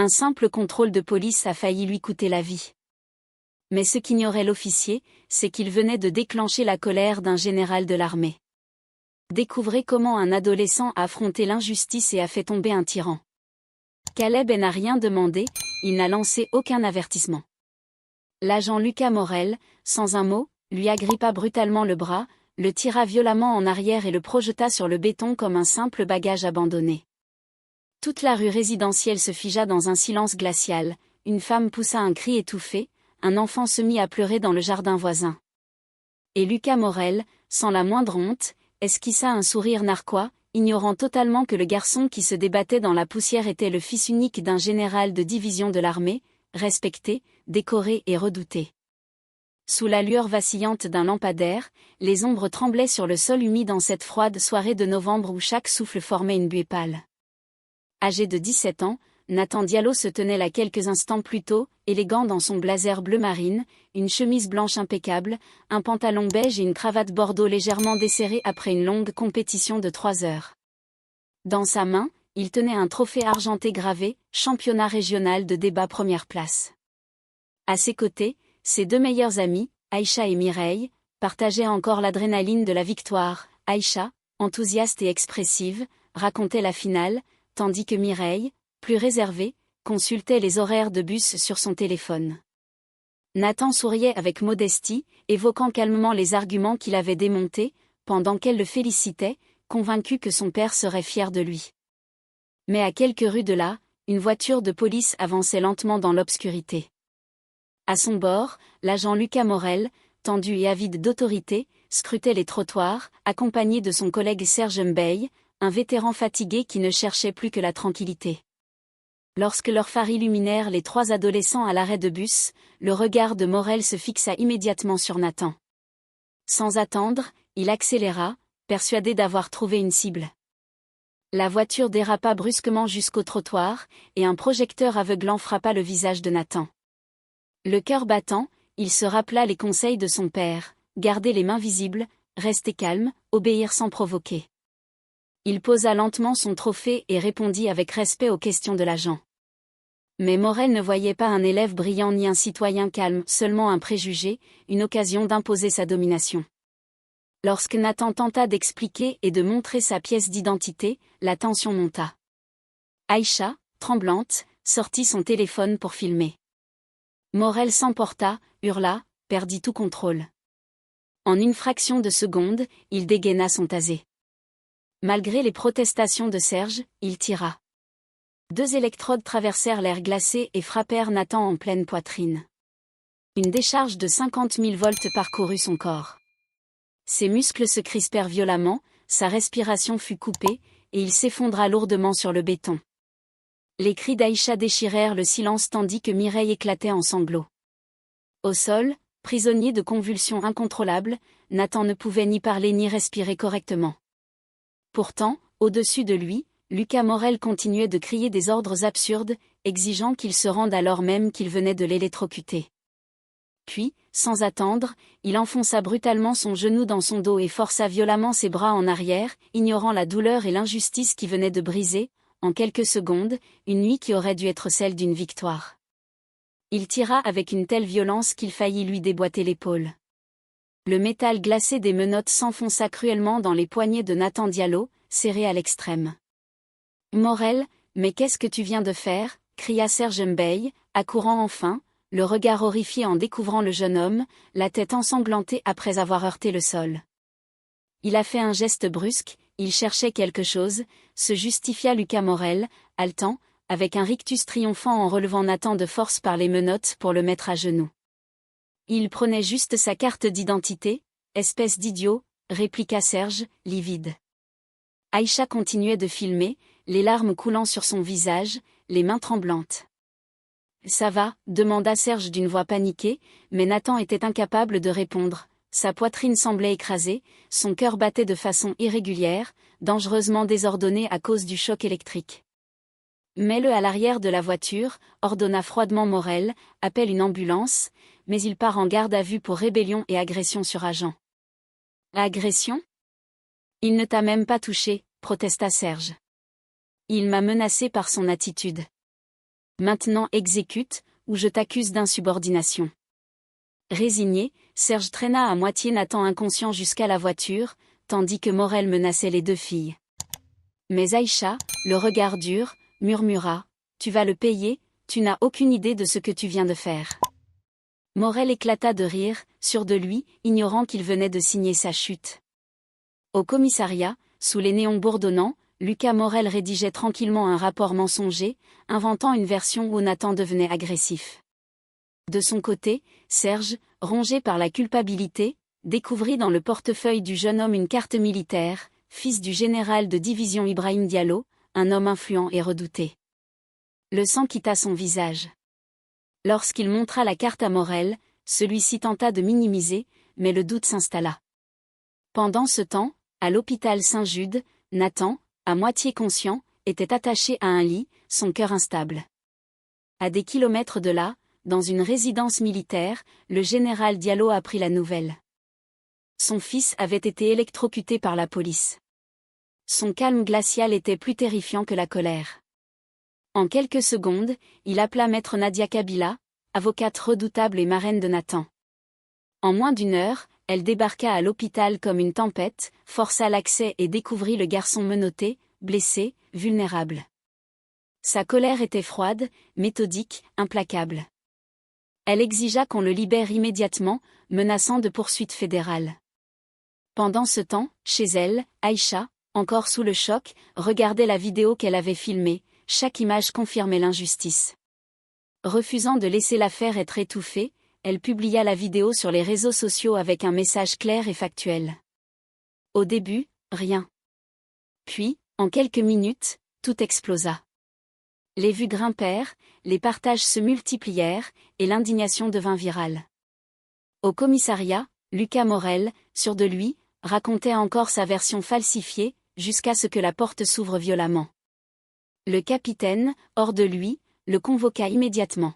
Un simple contrôle de police a failli lui coûter la vie. Mais ce qu'ignorait l'officier, c'est qu'il venait de déclencher la colère d'un général de l'armée. Découvrez comment un adolescent a affronté l'injustice et a fait tomber un tyran. Caleb n'a rien demandé, il n'a lancé aucun avertissement. L'agent Lucas Morel, sans un mot, lui agrippa brutalement le bras, le tira violemment en arrière et le projeta sur le béton comme un simple bagage abandonné. Toute la rue résidentielle se figea dans un silence glacial, une femme poussa un cri étouffé, un enfant se mit à pleurer dans le jardin voisin. Et Lucas Morel, sans la moindre honte, esquissa un sourire narquois, ignorant totalement que le garçon qui se débattait dans la poussière était le fils unique d'un général de division de l'armée, respecté, décoré et redouté. Sous la lueur vacillante d'un lampadaire, les ombres tremblaient sur le sol humide en cette froide soirée de novembre où chaque souffle formait une buée pâle. Âgé de 17 ans, Nathan Diallo se tenait là quelques instants plus tôt, élégant dans son blazer bleu marine, une chemise blanche impeccable, un pantalon beige et une cravate bordeaux légèrement desserrée après une longue compétition de 3 heures. Dans sa main, il tenait un trophée argenté gravé, championnat régional de débat première place. À ses côtés, ses deux meilleures amies, Aïcha et Mireille, partageaient encore l'adrénaline de la victoire. Aïcha, enthousiaste et expressive, racontait la finale, tandis que Mireille, plus réservée, consultait les horaires de bus sur son téléphone. Nathan souriait avec modestie, évoquant calmement les arguments qu'il avait démontés, pendant qu'elle le félicitait, convaincu que son père serait fier de lui. Mais à quelques rues de là, une voiture de police avançait lentement dans l'obscurité. À son bord, l'agent Lucas Morel, tendu et avide d'autorité, scrutait les trottoirs, accompagné de son collègue Serge Mbeille, un vétéran fatigué qui ne cherchait plus que la tranquillité. Lorsque leurs phares illuminèrent les 3 adolescents à l'arrêt de bus, le regard de Morel se fixa immédiatement sur Nathan. Sans attendre, il accéléra, persuadé d'avoir trouvé une cible. La voiture dérapa brusquement jusqu'au trottoir, et un projecteur aveuglant frappa le visage de Nathan. Le cœur battant, il se rappela les conseils de son père, garder les mains visibles, rester calme, obéir sans provoquer. Il posa lentement son trophée et répondit avec respect aux questions de l'agent. Mais Morel ne voyait pas un élève brillant ni un citoyen calme, seulement un préjugé, une occasion d'imposer sa domination. Lorsque Nathan tenta d'expliquer et de montrer sa pièce d'identité, la tension monta. Aïcha, tremblante, sortit son téléphone pour filmer. Morel s'emporta, hurla, perdit tout contrôle. En une fraction de seconde, il dégaina son tasé. Malgré les protestations de Serge, il tira. 2 électrodes traversèrent l'air glacé et frappèrent Nathan en pleine poitrine. Une décharge de 50 000 volts parcourut son corps. Ses muscles se crispèrent violemment, sa respiration fut coupée, et il s'effondra lourdement sur le béton. Les cris d'Aïcha déchirèrent le silence tandis que Mireille éclatait en sanglots. Au sol, prisonnier de convulsions incontrôlables, Nathan ne pouvait ni parler ni respirer correctement. Pourtant, au-dessus de lui, Lucas Morel continuait de crier des ordres absurdes, exigeant qu'il se rende alors même qu'il venait de l'électrocuter. Puis, sans attendre, il enfonça brutalement son genou dans son dos et força violemment ses bras en arrière, ignorant la douleur et l'injustice qui venaient de briser, en quelques secondes, une nuit qui aurait dû être celle d'une victoire. Il tira avec une telle violence qu'il faillit lui déboîter l'épaule. Le métal glacé des menottes s'enfonça cruellement dans les poignets de Nathan Diallo, serré à l'extrême. « Morel, mais qu'est-ce que tu viens de faire » cria Serge Mbeille, accourant enfin, le regard horrifié en découvrant le jeune homme, la tête ensanglantée après avoir heurté le sol. Il a fait un geste brusque, il cherchait quelque chose, se justifia Lucas Morel, haletant, avec un rictus triomphant en relevant Nathan de force par les menottes pour le mettre à genoux. Il prenait juste sa carte d'identité, espèce d'idiot, répliqua Serge, livide. Aïcha continuait de filmer, les larmes coulant sur son visage, les mains tremblantes. « Ça va » demanda Serge d'une voix paniquée, mais Nathan était incapable de répondre. Sa poitrine semblait écrasée, son cœur battait de façon irrégulière, dangereusement désordonné à cause du choc électrique. « Mets-le à l'arrière de la voiture » ordonna froidement Morel, « appelle une ambulance », mais il part en garde à vue pour rébellion et agression sur agent. « Agression ? Il ne t'a même pas touché » protesta Serge. « Il m'a menacé par son attitude. » Maintenant exécute, ou je t'accuse d'insubordination. Résigné, Serge traîna à moitié Nathan inconscient jusqu'à la voiture, tandis que Morel menaçait les deux filles. Mais Aïcha, le regard dur, murmura « Tu vas le payer, tu n'as aucune idée de ce que tu viens de faire. » Morel éclata de rire, sûr de lui, ignorant qu'il venait de signer sa chute. Au commissariat, sous les néons bourdonnants, Lucas Morel rédigeait tranquillement un rapport mensonger, inventant une version où Nathan devenait agressif. De son côté, Serge, rongé par la culpabilité, découvrit dans le portefeuille du jeune homme une carte militaire, fils du général de division Ibrahim Diallo, un homme influent et redouté. Le sang quitta son visage. Lorsqu'il montra la carte à Morel, celui-ci tenta de minimiser, mais le doute s'installa. Pendant ce temps, à l'hôpital Saint-Jude, Nathan, à moitié conscient, était attaché à un lit, son cœur instable. À des kilomètres de là, dans une résidence militaire, le général Diallo apprit la nouvelle. Son fils avait été électrocuté par la police. Son calme glacial était plus terrifiant que la colère. En quelques secondes, il appela maître Nadia Kabila, avocate redoutable et marraine de Nathan. En moins d'une heure, elle débarqua à l'hôpital comme une tempête, força l'accès et découvrit le garçon menotté, blessé, vulnérable. Sa colère était froide, méthodique, implacable. Elle exigea qu'on le libère immédiatement, menaçant de poursuites fédérales. Pendant ce temps, chez elle, Aïcha, encore sous le choc, regardait la vidéo qu'elle avait filmée, chaque image confirmait l'injustice. Refusant de laisser l'affaire être étouffée, elle publia la vidéo sur les réseaux sociaux avec un message clair et factuel. Au début, rien. Puis, en quelques minutes, tout explosa. Les vues grimpèrent, les partages se multiplièrent, et l'indignation devint virale. Au commissariat, Lucas Morel, sûr de lui, racontait encore sa version falsifiée, jusqu'à ce que la porte s'ouvre violemment. Le capitaine, hors de lui, le convoqua immédiatement.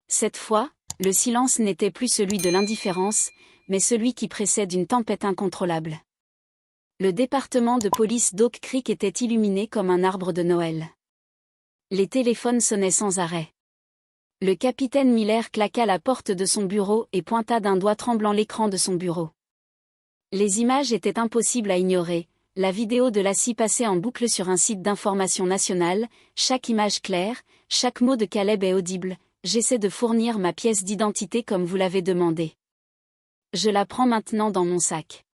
Cette fois, le silence n'était plus celui de l'indifférence, mais celui qui précède une tempête incontrôlable. Le département de police d'Oak Creek était illuminé comme un arbre de Noël. Les téléphones sonnaient sans arrêt. Le capitaine Miller claqua la porte de son bureau et pointa d'un doigt tremblant l'écran de son bureau. Les images étaient impossibles à ignorer, la vidéo de la scie passait en boucle sur un site d'information nationale, chaque image claire, chaque mot de Caleb est audible, j'essaie de fournir ma pièce d'identité comme vous l'avez demandé. Je la prends maintenant dans mon sac.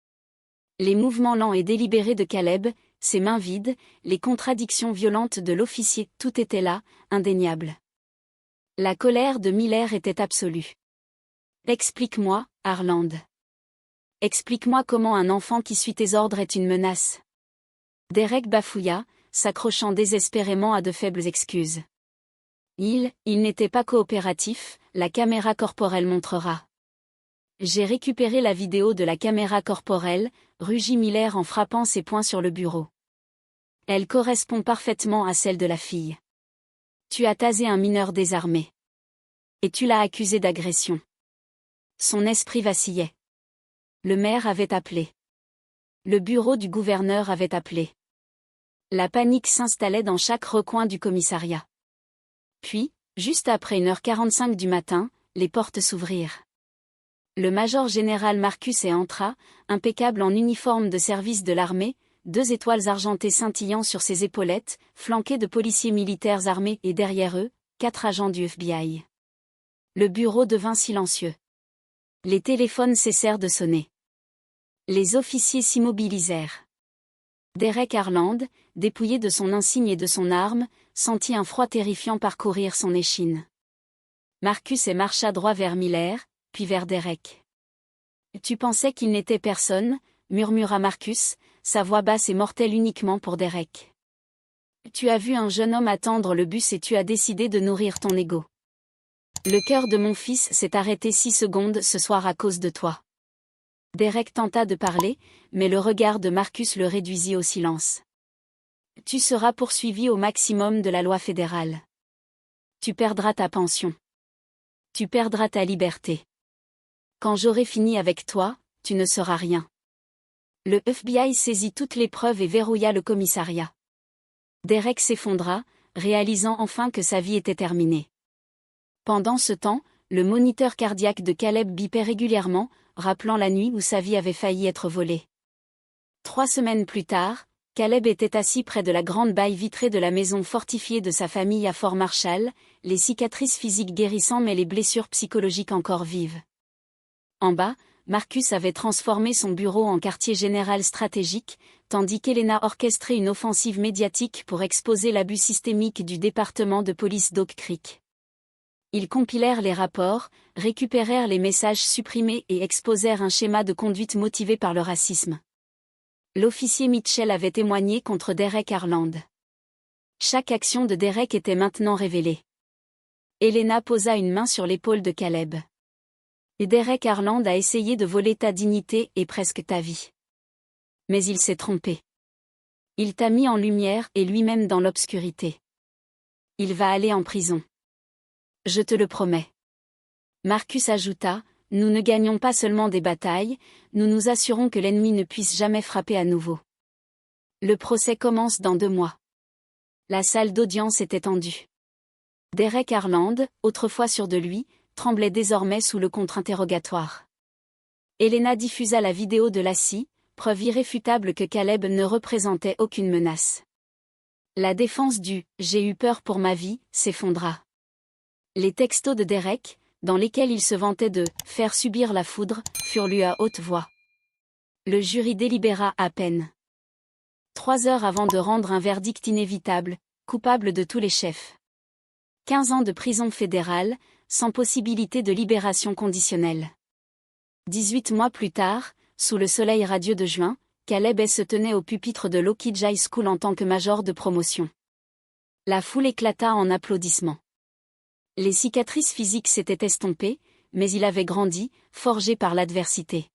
Les mouvements lents et délibérés de Caleb, ses mains vides, les contradictions violentes de l'officier, tout était là, indéniable. La colère de Miller était absolue. Explique-moi, Harland. Explique-moi comment un enfant qui suit tes ordres est une menace. Derek bafouilla, s'accrochant désespérément à de faibles excuses. Il n'était pas coopératif, la caméra corporelle montrera. J'ai récupéré la vidéo de la caméra corporelle, rugit Miller en frappant ses poings sur le bureau. Elle correspond parfaitement à celle de la fille. Tu as tasé un mineur désarmé. Et tu l'as accusé d'agression. Son esprit vacillait. Le maire avait appelé. Le bureau du gouverneur avait appelé. La panique s'installait dans chaque recoin du commissariat. Puis, juste après 1h45 du matin, les portes s'ouvrirent. Le major général Marcus entra, impeccable en uniforme de service de l'armée, 2 étoiles argentées scintillant sur ses épaulettes, flanqué de policiers militaires armés et derrière eux, 4 agents du FBI. Le bureau devint silencieux. Les téléphones cessèrent de sonner. Les officiers s'immobilisèrent. Derek Harland, dépouillé de son insigne et de son arme, sentit un froid terrifiant parcourir son échine. Marcus marcha droit vers Miller, puis vers Derek. « Tu pensais qu'il n'était personne ?» murmura Marcus, sa voix basse et mortelle uniquement pour Derek. « Tu as vu un jeune homme attendre le bus et tu as décidé de nourrir ton ego. Le cœur de mon fils s'est arrêté 6 secondes ce soir à cause de toi. » Derek tenta de parler, mais le regard de Marcus le réduisit au silence. « Tu seras poursuivi au maximum de la loi fédérale. Tu perdras ta pension. Tu perdras ta liberté. Quand j'aurai fini avec toi, tu ne seras rien. » Le FBI saisit toutes les preuves et verrouilla le commissariat. Derek s'effondra, réalisant enfin que sa vie était terminée. Pendant ce temps, le moniteur cardiaque de Caleb bipait régulièrement, rappelant la nuit où sa vie avait failli être volée. 3 semaines plus tard, Caleb était assis près de la grande baille vitrée de la maison fortifiée de sa famille à Fort Marshall, les cicatrices physiques guérissant mais les blessures psychologiques encore vives. En bas, Marcus avait transformé son bureau en quartier général stratégique, tandis qu'Helena orchestrait une offensive médiatique pour exposer l'abus systémique du département de police d'Oak Creek. Ils compilèrent les rapports, récupérèrent les messages supprimés et exposèrent un schéma de conduite motivé par le racisme. L'officier Mitchell avait témoigné contre Derek Harland. Chaque action de Derek était maintenant révélée. Helena posa une main sur l'épaule de Caleb. Et Derek Harland a essayé de voler ta dignité et presque ta vie. Mais il s'est trompé. Il t'a mis en lumière et lui-même dans l'obscurité. Il va aller en prison. Je te le promets. Marcus ajouta, nous ne gagnons pas seulement des batailles, nous nous assurons que l'ennemi ne puisse jamais frapper à nouveau. Le procès commence dans 2 mois. La salle d'audience était tendue. Derek Harland, autrefois sûr de lui, tremblait désormais sous le contre-interrogatoire. Helena diffusa la vidéo de Lassie, preuve irréfutable que Caleb ne représentait aucune menace. La défense du « j'ai eu peur pour ma vie » s'effondra. Les textos de Derek, dans lesquels il se vantait de « faire subir la foudre », furent lus à haute voix. Le jury délibéra à peine. 3 heures avant de rendre un verdict inévitable, coupable de tous les chefs. 15 ans de prison fédérale, sans possibilité de libération conditionnelle. 18 mois plus tard, sous le soleil radieux de juin, Caleb se tenait au pupitre de l'Oak High School en tant que major de promotion. La foule éclata en applaudissements. Les cicatrices physiques s'étaient estompées, mais il avait grandi, forgé par l'adversité.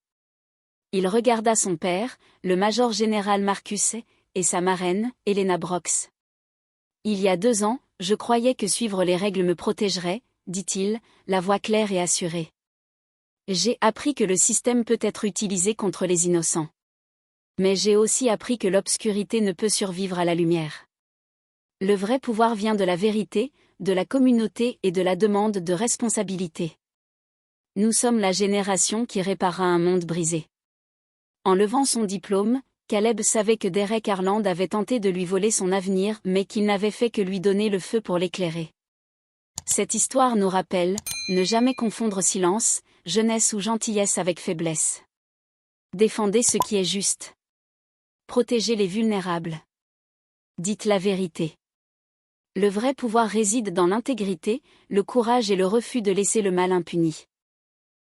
Il regarda son père, le major général Marcus, et sa marraine, Helena Brooks. Il y a 2 ans, je croyais que suivre les règles me protégerait, dit-il, la voix claire et assurée. J'ai appris que le système peut être utilisé contre les innocents. Mais j'ai aussi appris que l'obscurité ne peut survivre à la lumière. Le vrai pouvoir vient de la vérité, de la communauté et de la demande de responsabilité. Nous sommes la génération qui réparera un monde brisé. En levant son diplôme, Caleb savait que Derek Harland avait tenté de lui voler son avenir mais qu'il n'avait fait que lui donner le feu pour l'éclairer. Cette histoire nous rappelle, ne jamais confondre silence, jeunesse ou gentillesse avec faiblesse. Défendez ce qui est juste. Protégez les vulnérables. Dites la vérité. Le vrai pouvoir réside dans l'intégrité, le courage et le refus de laisser le mal impuni.